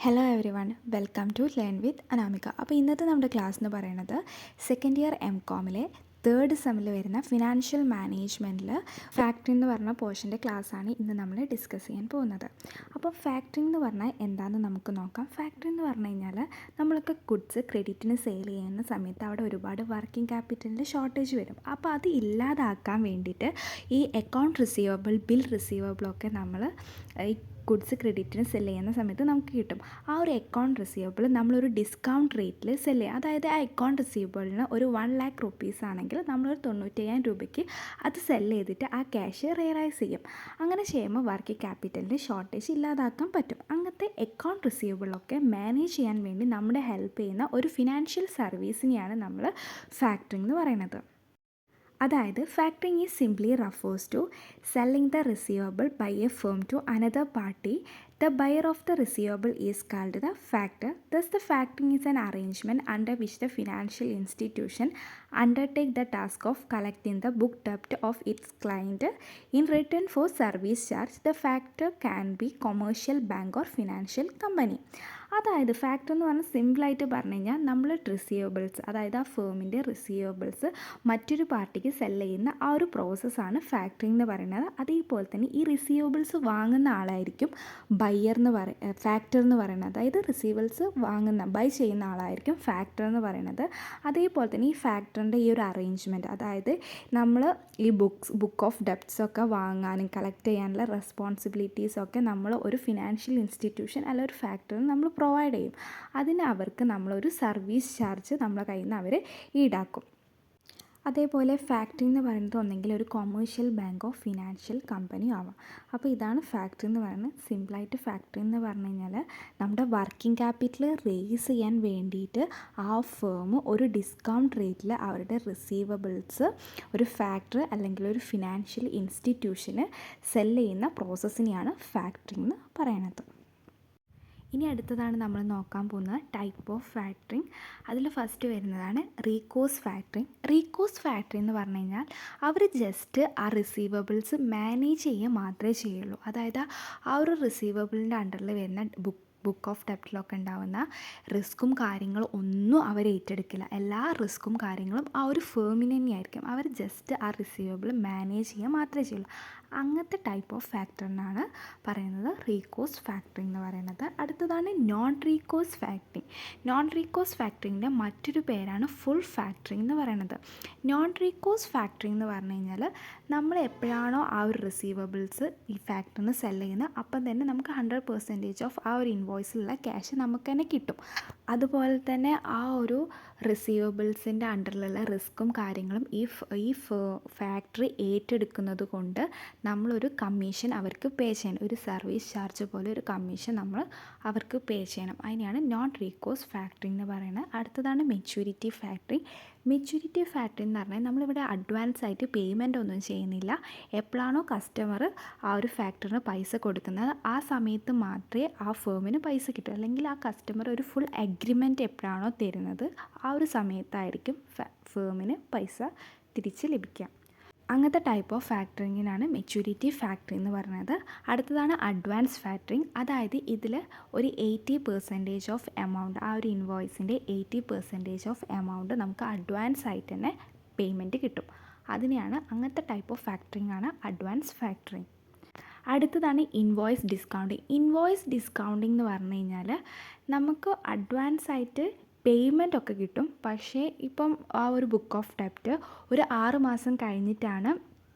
Hello everyone, welcome to learn with Anamika. അപ്പോൾ ഇന്നത്തെ നമ്മുടെ ക്ലാസ് എന്ന് പറയുന്നത് സെക്കൻഡ് ഇയർ MCOMലെ തേർഡ് സെമ്മിൽ വരുന്ന ഫിനാൻഷ്യൽ മാനേജ്മെൻറ്റിൽ ഫാക്ടറിംഗ് എന്ന് പറഞ്ഞ പോർഷൻ്റെ ക്ലാസ്സാണ് ഇന്ന് നമ്മൾ ഡിസ്കസ് ചെയ്യാൻ പോകുന്നത്. അപ്പോൾ ഫാക്ടറിംഗ് എന്ന് പറഞ്ഞാൽ എന്താണെന്ന് നമുക്ക് നോക്കാം. ഫാക്ടറിംഗ് എന്ന് പറഞ്ഞു കഴിഞ്ഞാൽ നമ്മളൊക്കെ ഗുഡ്സ് ക്രെഡിറ്റിന് സെയിൽ ചെയ്യുന്ന സമയത്ത് അവിടെ ഒരുപാട് വർക്കിംഗ് ക്യാപിറ്റലിൻ്റെ ഷോർട്ടേജ് വരും. അപ്പോൾ അത് ഇല്ലാതാക്കാൻ വേണ്ടിയിട്ട് ഈ അക്കൗണ്ട് റിസീവബിൾ, ബിൽ റിസീവബിളൊക്കെ നമ്മൾ ഈ ഗുഡ്സ് ക്രെഡിറ്റിന് സെല് ചെയ്യുന്ന സമയത്ത് നമുക്ക് കിട്ടും. ആ ഒരു അക്കൗണ്ട് റിസീവബിൾ നമ്മളൊരു ഡിസ്കൗണ്ട് റേറ്റിൽ സെല് ചെയ്യുക. അതായത് ആ അക്കൗണ്ട് റിസീവബിളിന് ഒരു 1,00,000 റുപ്പീസ് ആണെങ്കിൽ നമ്മളൊരു 95,000 രൂപയ്ക്ക് അത് സെല് ചെയ്തിട്ട് ആ ക്യാഷ് റിയലൈസ് ചെയ്യും. അങ്ങനെ ചെയ്യുമ്പോൾ വർക്കിംഗ് ക്യാപിറ്റലിൻ്റെ ഷോർട്ടേജ് ഇല്ലാതാക്കാൻ പറ്റും. അങ്ങനത്തെ അക്കൗണ്ട് റിസീവബിളൊക്കെ മാനേജ് ചെയ്യാൻ വേണ്ടി നമ്മളെ ഹെൽപ്പ് ചെയ്യുന്ന ഒരു ഫിനാൻഷ്യൽ സർവീസിനെയാണ് നമ്മൾ ഫാക്ടറിംഗ് എന്ന് പറയുന്നത്. അതായത് factoring is simply refers to selling the receivable by a firm to another party. The buyer of the receivable is called the factor. Thus, the factoring is an arrangement under which the financial institution undertake the task of collecting the book debt of its client in return for service charge. The factor can be commercial bank or financial company. അതായത് factor എന്ന് പറഞ്ഞാൽ സിമ്പിളായിട്ട് പറഞ്ഞു കഴിഞ്ഞാൽ നമ്മൾ receivables, അതായത് ആ ഫേമിൻ്റെ receivables മറ്റൊരു പാർട്ടിക്ക് സെല് ചെയ്യുന്ന ആ ഒരു പ്രോസസ്സാണ് ഫാക്ടറിംഗ് എന്ന് പറയുന്നത്. അതേപോലെ തന്നെ ഈ റിസീവബിൾസ് വാങ്ങുന്ന ആളായിരിക്കും ഫാക്ടർ എന്ന് പറയുന്നത്. അതായത് റിസീവബിൾസ് ബൈ ചെയ്യുന്ന ആളായിരിക്കും ഫാക്ടർ എന്ന് പറയുന്നത്. അതേപോലെ തന്നെ ഈ ഫാക്ടറിൻ്റെ ഈ ഒരു അറേഞ്ച്മെൻറ്റ്, അതായത് നമ്മൾ ഈ ബുക്ക് ഓഫ് ഡെപ്റ്റ്സ് ഒക്കെ വാങ്ങാനും കളക്ട് ചെയ്യാനുള്ള റെസ്പോൺസിബിലിറ്റീസൊക്കെ നമ്മൾ ഒരു ഫിനാൻഷ്യൽ ഇൻസ്റ്റിറ്റ്യൂഷൻ അല്ല ഒരു ഫാക്ടറിന് നമ്മൾ പ്രൊവൈഡ് ചെയ്യും. അതിന് അവർക്ക് നമ്മളൊരു സർവീസ് ചാർജ് നമ്മളെ കയ്യിൽ നിന്ന് അവർ ഈടാക്കും. അതേപോലെ ഫാക്ടറിംഗ് എന്ന് പറയുന്നത് ഒന്നെങ്കിൽ ഒരു കൊമേഴ്ഷ്യൽ ബാങ്കോ ഫിനാൻഷ്യൽ കമ്പനിയോ ആവാം. അപ്പോൾ ഇതാണ് ഫാക്ടറി എന്ന് പറയുന്നത്. സിമ്പിളായിട്ട് ഫാക്ടറി എന്ന് പറഞ്ഞു കഴിഞ്ഞാൽ നമ്മുടെ വർക്കിംഗ് ക്യാപിറ്റൽ റേസ് ചെയ്യാൻ വേണ്ടിയിട്ട് ആ ഫേം ഒരു ഡിസ്കൗണ്ട് റേറ്റിൽ അവരുടെ റിസീവബിൾസ് ഒരു ഫാക്ടറി അല്ലെങ്കിൽ ഒരു ഫിനാൻഷ്യൽ ഇൻസ്റ്റിറ്റ്യൂഷന് സെല് ചെയ്യുന്ന പ്രോസസ്സിനെയാണ് ഫാക്ടറിംഗ് എന്ന് പറയുന്നത്. ഇനി അടുത്തതാണ് നമ്മൾ നോക്കാൻ പോകുന്നത് ടൈപ്പ് ഓഫ് ഫാക്ടറിംഗ്. അതിൽ ഫസ്റ്റ് വരുന്നതാണ് റീകോഴ്സ് ഫാക്ടറിംഗ്. റീകോഴ്സ് ഫാക്ടറിംഗ് എന്ന് പറഞ്ഞു കഴിഞ്ഞാൽ അവർ ജസ്റ്റ് ആ റിസീവബിൾസ് മാനേജ് ചെയ്യുക മാത്രമേ ചെയ്യുള്ളൂ. അതായത് ആ ഒരു റിസീവബിളിൻ്റെ അണ്ടറിൽ വരുന്ന ബുക്ക് ഓഫ് ഡെപ്റ്റിലൊക്കെ ഉണ്ടാകുന്ന റിസ്ക്കും കാര്യങ്ങളും ഒന്നും അവർ ഏറ്റെടുക്കില്ല. എല്ലാ റിസ്ക്കും കാര്യങ്ങളും ആ ഒരു ഫേമിന് തന്നെയായിരിക്കും. അവർ ജസ്റ്റ് ആ റിസീവബിൾ മാനേജ് ചെയ്യുക മാത്രമേ ചെയ്യുള്ളൂ. അങ്ങനത്തെ ടൈപ്പ് ഓഫ് ഫാക്ടറിനാണ് പറയുന്നത് റീകോഴ്സ് ഫാക്ടറിംഗ് എന്ന് പറയുന്നത്. അടുത്തതാണ് non recourse factoring. Non recourse ഫാക്ടറിങ്ങിൻ്റെ മറ്റൊരു പേരാണ് ഫുൾ ഫാക്ടറിംഗ് എന്ന് പറയുന്നത്. നോൺ റീകോഴ്സ് ഫാക്ടറിംഗ് എന്ന് പറഞ്ഞു കഴിഞ്ഞാൽ നമ്മൾ എപ്പോഴാണോ ആ ഒരു റിസീവബിൾസ് ഈ ഫാക്ടറിന് സെല് ചെയ്യുന്നത് അപ്പം തന്നെ നമുക്ക് 100% ഓഫ് ആ ഒരു ഇൻവോയ്സിലുള്ള ക്യാഷ് നമുക്ക് തന്നെ കിട്ടും. അതുപോലെ തന്നെ ആ ഒരു റിസീവബിൾസിൻ്റെ അണ്ടറിലുള്ള റിസ്ക്കും കാര്യങ്ങളും ഈ ഫാക്ടറി ഏറ്റെടുക്കുന്നത് കൊണ്ട് നമ്മളൊരു കമ്മീഷൻ അവർക്ക് പേ ചെയ്യണം. ഒരു സർവീസ് ചാർജ് പോലെ ഒരു കമ്മീഷൻ നമ്മൾ അവർക്ക് പേ ചെയ്യണം. അതിനെയാണ് നോൺ റീകോഴ്സ് ഫാക്ടറിംഗ് എന്ന് പറയുന്നത്. അടുത്തതാണ് മെച്യൂരിറ്റി ഫാക്ടറിംഗ്. മെച്യൂരിറ്റി ഫാക്ടറിംഗ് എന്ന് പറഞ്ഞാൽ നമ്മളിവിടെ അഡ്വാൻസ് ആയിട്ട് പേയ്മെൻ്റ് ഒന്നും ചെയ്യുന്നില്ല. എപ്പോഴാണോ കസ്റ്റമർ ആ ഒരു ഫാക്ടറിന് പൈസ കൊടുക്കുന്നത് ആ സമയത്ത് മാത്രമേ ആ ഫേമിന് പൈസ കിട്ടൂ. അല്ലെങ്കിൽ ആ കസ്റ്റമർ ഒരു ഫുൾ അഗ്രിമെൻറ്റ് എപ്പോഴാണോ തരുന്നത് ആ ഒരു സമയത്തായിരിക്കും ഫേമിന് പൈസ തിരിച്ച് ലഭിക്കുക. അങ്ങനത്തെ ടൈപ്പ് ഓഫ് ഫാക്ടറിങ്ങിനാണ് മെച്യൂരിറ്റി ഫാക്ടറി എന്ന് പറയുന്നത്. അടുത്തതാണ് അഡ്വാൻസ് ഫാക്ടറിങ്. അതായത് ഇതിൽ ഒരു 80% ഓഫ് എമൗണ്ട്, ആ ഒരു ഇൻവോയ്സിൻ്റെ 80% ഓഫ് എമൗണ്ട് നമുക്ക് അഡ്വാൻസ് ആയിട്ട് തന്നെ പേയ്മെൻറ്റ് കിട്ടും. അതിനെയാണ് അങ്ങനത്തെ ടൈപ്പ് ഓഫ് ഫാക്ടറിങ് ആണ് അഡ്വാൻസ് ഫാക്ടറിങ്. അടുത്തതാണ് ഇൻവോയ്സ് ഡിസ്കൗണ്ടിങ്. ഇൻവോയ്സ് ഡിസ്കൗണ്ടിങ് എന്ന് പറഞ്ഞു കഴിഞ്ഞാൽ നമുക്ക് അഡ്വാൻസ് ആയിട്ട് പേയ്മെൻ്റ് ഒക്കെ കിട്ടും. പക്ഷേ ഇപ്പം ആ ഒരു ബുക്ക് ഓഫ് ഡെപ്റ്റ് ഒരു 6 മാസം കഴിഞ്ഞിട്ടാണ്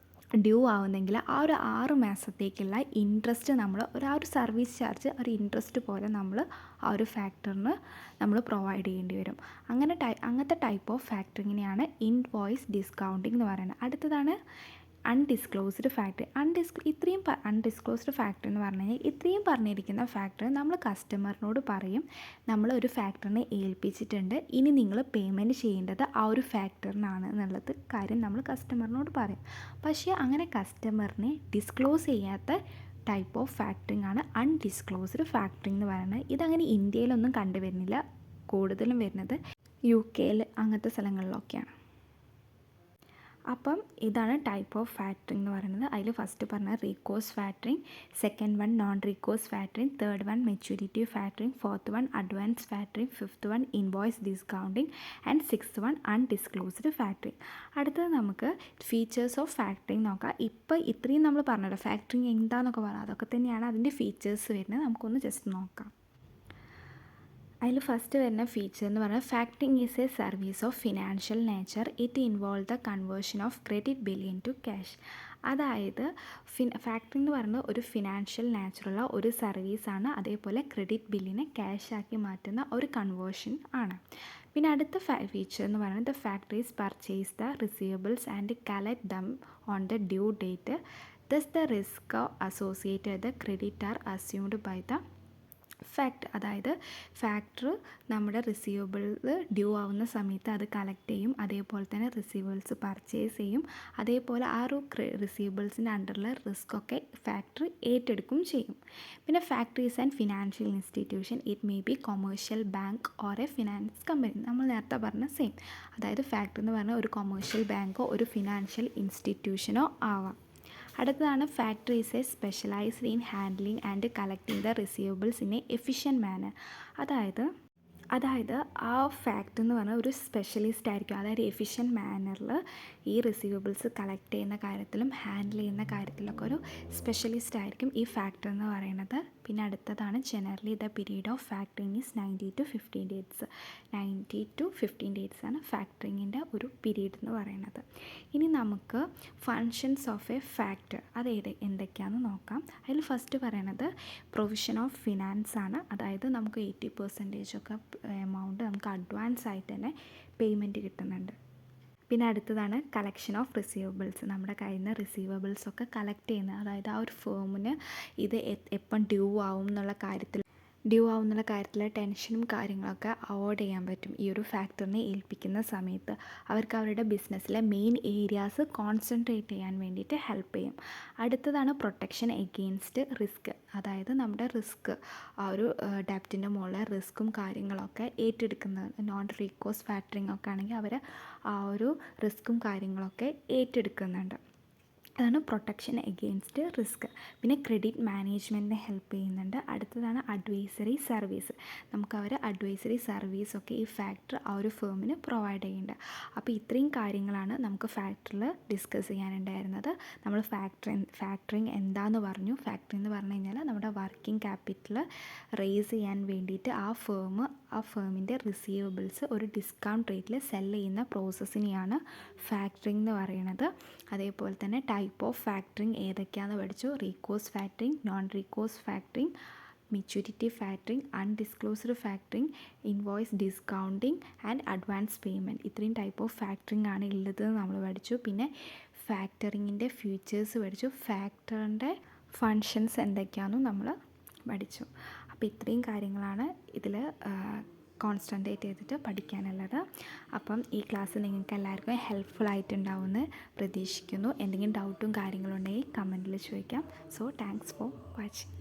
ഡ്യൂ ആവുന്നെങ്കിൽ ആ ഒരു 6 മാസത്തേക്കുള്ള ഇൻട്രസ്റ്റ് നമ്മൾ ആ ഒരു സർവീസ് ചാർജ് ഒരു ഇൻട്രസ്റ്റ് പോലെ നമ്മൾ ആ ഒരു ഫാക്ടറിന് നമ്മൾ പ്രൊവൈഡ് ചെയ്യേണ്ടി വരും. അങ്ങനത്തെ ടൈപ്പ് ഓഫ് ഫാക്ടറിങ്ങിനെയാണ് ഇൻവോയ്സ് ഡിസ്കൗണ്ടിങ് എന്ന് പറയുന്നത്. അടുത്തതാണ് അൺഡിസ്ക്ലോസ്ഡ് ഫാക്ടറി. അൺഡിസ്ക്ലോസ്ഡ് ഫാക്ടറി എന്ന് പറഞ്ഞു കഴിഞ്ഞാൽ ഇത്രയും പറഞ്ഞിരിക്കുന്ന ഫാക്ടറി നമ്മൾ കസ്റ്റമറിനോട് പറയും, നമ്മൾ ഒരു ഫാക്ടറിനെ ഏൽപ്പിച്ചിട്ടുണ്ട്, ഇനി നിങ്ങൾ പേയ്മെൻറ്റ് ചെയ്യേണ്ടത് ആ ഒരു ഫാക്ടറിനാണ് എന്നുള്ളത് കാര്യം നമ്മൾ കസ്റ്റമറിനോട് പറയും. പക്ഷേ അങ്ങനെ കസ്റ്റമറിനെ ഡിസ്ക്ലോസ് ചെയ്യാത്ത ടൈപ്പ് ഓഫ് ഫാക്ടറിങ് ആണ് അൺഡിസ്ക്ലോസ്ഡ് ഫാക്ടറിങ് എന്ന് പറയുന്നത്. ഇതങ്ങനെ ഇന്ത്യയിലൊന്നും കണ്ടുവരുന്നില്ല. കൂടുതലും വരുന്നത് UK അങ്ങനത്തെ സ്ഥലങ്ങളിലൊക്കെയാണ്. അപ്പം ഇതാണ് ടൈപ്പ് ഓഫ് ഫാക്ടറിംഗ് എന്ന് പറയുന്നത്. അതിൽ ഫസ്റ്റ് പറഞ്ഞ recourse factoring, second one non recourse factoring, third one maturity factoring, fourth one advance factoring, fifth one invoice discounting and sixth one undisclosed factoring. അടുത്തത് നമുക്ക് ഫീച്ചേഴ്സ് ഓഫ് ഫാക്ടറിംഗ് നോക്കാം. ഇപ്പോൾ ഇത്രയും നമ്മൾ പറഞ്ഞല്ലോ ഫാക്ടറിംഗ് എന്താണെന്നൊക്കെ പറയാം, അതൊക്കെ തന്നെയാണ് അതിൻ്റെ ഫീച്ചേഴ്സ് വരുന്നത്. നമുക്കൊന്ന് ജസ്റ്റ് നോക്കാം. അതിൽ ഫസ്റ്റ് വരുന്ന ഫീച്ചർ എന്ന് പറഞ്ഞാൽ factoring is a service of financial nature. It involve the conversion of credit bill into cash. അതായത് ഫാക്ടറിംഗ് എന്ന് പറയുന്നത് ഒരു ഫിനാൻഷ്യൽ നേച്ചറുള്ള ഒരു സർവീസാണ്. അതേപോലെ ക്രെഡിറ്റ് ബില്ലിനെ ക്യാഷ് ആക്കി മാറ്റുന്ന ഒരു കൺവേർഷൻ ആണ്. പിന്നെ അടുത്ത ഫീച്ചർ എന്ന് പറയുന്നത് the factories purchase the receivables and collect them on the due date. Thus the risk associated the credit are assumed by the factor. അതായത് ഫാക്ടർ നമ്മുടെ റിസീവബിൾ ഡ്യൂ ആവുന്ന സമയത്ത് അത് കളക്ട് ചെയ്യും, അതേപോലെ തന്നെ റിസീവബിൾസ് പർച്ചേസ് ചെയ്യും, അതേപോലെ ആ ഒരു റിസീവബിൾസിൻ്റെ അണ്ടറിലെ റിസ്ക് ഒക്കെ ഫാക്ടറി ഏറ്റെടുക്കും ചെയ്യും. പിന്നെ factories and financial institution, it may be commercial bank or A finance company. നമ്മൾ നേരത്തെ പറഞ്ഞ സെയിം. അതായത് ഫാക്ടറി എന്ന് പറഞ്ഞാൽ ഒരു കൊമേഴ്ഷ്യൽ ബാങ്കോ ഒരു ഫിനാൻഷ്യൽ ഇൻസ്റ്റിറ്റ്യൂഷനോ ആവാം. അടുത്തതാണ് factories a specialised in handling and collecting the receivables in a efficient manner. അതായത് ആ ഫാക്ടറി എന്ന് പറഞ്ഞാൽ ഒരു സ്പെഷ്യലിസ്റ്റ് ആയിരിക്കും. അതായത് എഫിഷ്യൻറ്റ് മാനറിൽ ഈ റിസീവബിൾസ് കളക്ട് ചെയ്യുന്ന കാര്യത്തിലും ഹാൻഡിൽ ചെയ്യുന്ന കാര്യത്തിലൊക്കെ ഒരു സ്പെഷ്യലിസ്റ്റ് ആയിരിക്കും ഈ ഫാക്ടറി എന്ന് പറയുന്നത്. പിന്നെ അടുത്തതാണ് generally the period of factoring is 90 to 15 days. 90 to 15 days ആണ് ഫാക്ടറിങ്ങിൻ്റെ ഒരു പീരീഡ് എന്ന് പറയുന്നത്. ഇനി നമുക്ക് ഫങ്ഷൻസ് ഓഫ് എ ഫാക്ടർ അത് എന്തൊക്കെയാണെന്ന് നോക്കാം. അതിൽ ഫസ്റ്റ് പറയണത് പ്രൊവിഷൻ ഓഫ് ഫിനാൻസ് ആണ്. അതായത് നമുക്ക് 80% ഒക്കെ എമൗണ്ട് നമുക്ക് അഡ്വാൻസ് ആയിട്ട് തന്നെ പേയ്മെൻറ്റ് കിട്ടുന്നുണ്ട്. പിന്നെ അടുത്തതാണ് കളക്ഷൻ ഓഫ് റിസീവബിൾസ്. നമ്മുടെ കയ്യിൽ നിന്ന് റിസീവബിൾസൊക്കെ കളക്ട് ചെയ്യുന്നത്. അതായത് ആ ഒരു ഫേമിന് ഇത് എപ്പം ഡ്യൂ ആവും എന്നുള്ള കാര്യത്തിൽ ടെൻഷനും കാര്യങ്ങളൊക്കെ അവോയ്ഡ് ചെയ്യാൻ പറ്റും ഈ ഒരു ഫാക്ടറിനെ ഏൽപ്പിക്കുന്ന സമയത്ത്. അവർക്ക് അവരുടെ ബിസിനസ്സിലെ മെയിൻ ഏരിയാസ് കോൺസെൻട്രേറ്റ് ചെയ്യാൻ വേണ്ടിയിട്ട് ഹെൽപ്പ് ചെയ്യും. അടുത്തതാണ് പ്രൊട്ടക്ഷൻ എഗെയിൻസ്റ്റ് റിസ്ക്. അതായത് നമ്മുടെ റിസ്ക് ആ ഒരു ഡെപ്റ്റിൻ്റെ മുകളിൽ റിസ്ക്കും കാര്യങ്ങളൊക്കെ ഏറ്റെടുക്കുന്നത്. നോൺ റീകോഴ്സ് ഫാക്ടറിങ് ഒക്കെ ആണെങ്കിൽ അവർ ആ ഒരു റിസ്ക്കും കാര്യങ്ങളൊക്കെ ഏറ്റെടുക്കുന്നുണ്ട്. അതാണ് പ്രൊട്ടക്ഷൻ എഗെയിൻസ്റ്റ് റിസ്ക്. പിന്നെ ക്രെഡിറ്റ് മാനേജ്മെൻറ്റിനെ ഹെൽപ്പ് ചെയ്യുന്നുണ്ട്. അടുത്തതാണ് അഡ്വൈസറി സർവീസ്. നമുക്ക് അവർ അഡ്വൈസറി സർവീസൊക്കെ ഈ ഫാക്ടറി ആ ഒരു ഫേമിന് പ്രൊവൈഡ് ചെയ്യുന്നുണ്ട്. അപ്പോൾ ഇത്രയും കാര്യങ്ങളാണ് നമുക്ക് ഫാക്ടറിയിൽ ഡിസ്കസ് ചെയ്യാനുണ്ടായിരുന്നത്. നമ്മൾ ഫാക്ടറിങ് എന്താണെന്ന് പറഞ്ഞു. ഫാക്ടറി എന്ന് പറഞ്ഞു കഴിഞ്ഞാൽ നമ്മുടെ വർക്കിംഗ് ക്യാപിറ്റൽ റേസ് ചെയ്യാൻ വേണ്ടിയിട്ട് ആ ഫേമിൻ്റെ റിസീവബിൾസ് ഒരു ഡിസ്കൗണ്ട് റേറ്റിൽ സെല്ല് ചെയ്യുന്ന പ്രോസസ്സിനെയാണ് ഫാക്ടറിങ് എന്ന് പറയുന്നത്. അതേപോലെ തന്നെ ടൈപ്പ് ഓഫ് ഫാക്ടറിങ് ഏതൊക്കെയാണെന്ന് പഠിച്ചു. Recourse factoring, non recourse factoring, maturity factoring, undisclosed factoring, invoice discounting and advance payment. ഇത്രയും ടൈപ്പ് ഓഫ് ഫാക്ടറിങ് ആണ് ഉള്ളത് നമ്മൾ പഠിച്ചു. പിന്നെ ഫാക്ടറിങ്ങിൻ്റെ ഫീച്ചേഴ്സ് പഠിച്ചു. ഫാക്ടറിൻ്റെ ഫങ്ഷൻസ് എന്തൊക്കെയാണെന്നും നമ്മൾ പഠിച്ചു. അപ്പോൾ ഇത്രയും കാര്യങ്ങളാണ് ഇതിൽ കോൺസെൻട്രേറ്റ് ചെയ്തിട്ട് പഠിക്കാനുള്ളത്. അപ്പം ഈ ക്ലാസ് നിങ്ങൾക്ക് എല്ലാവർക്കും ഹെൽപ്ഫുൾ ആയിട്ടുണ്ടാവുമെന്ന് പ്രതീക്ഷിക്കുന്നു. എന്തെങ്കിലും ഡൗട്ടും കാര്യങ്ങളും ഉണ്ടെങ്കിൽ കമൻറ്റിൽ ചോദിക്കാം. So thanks for watching.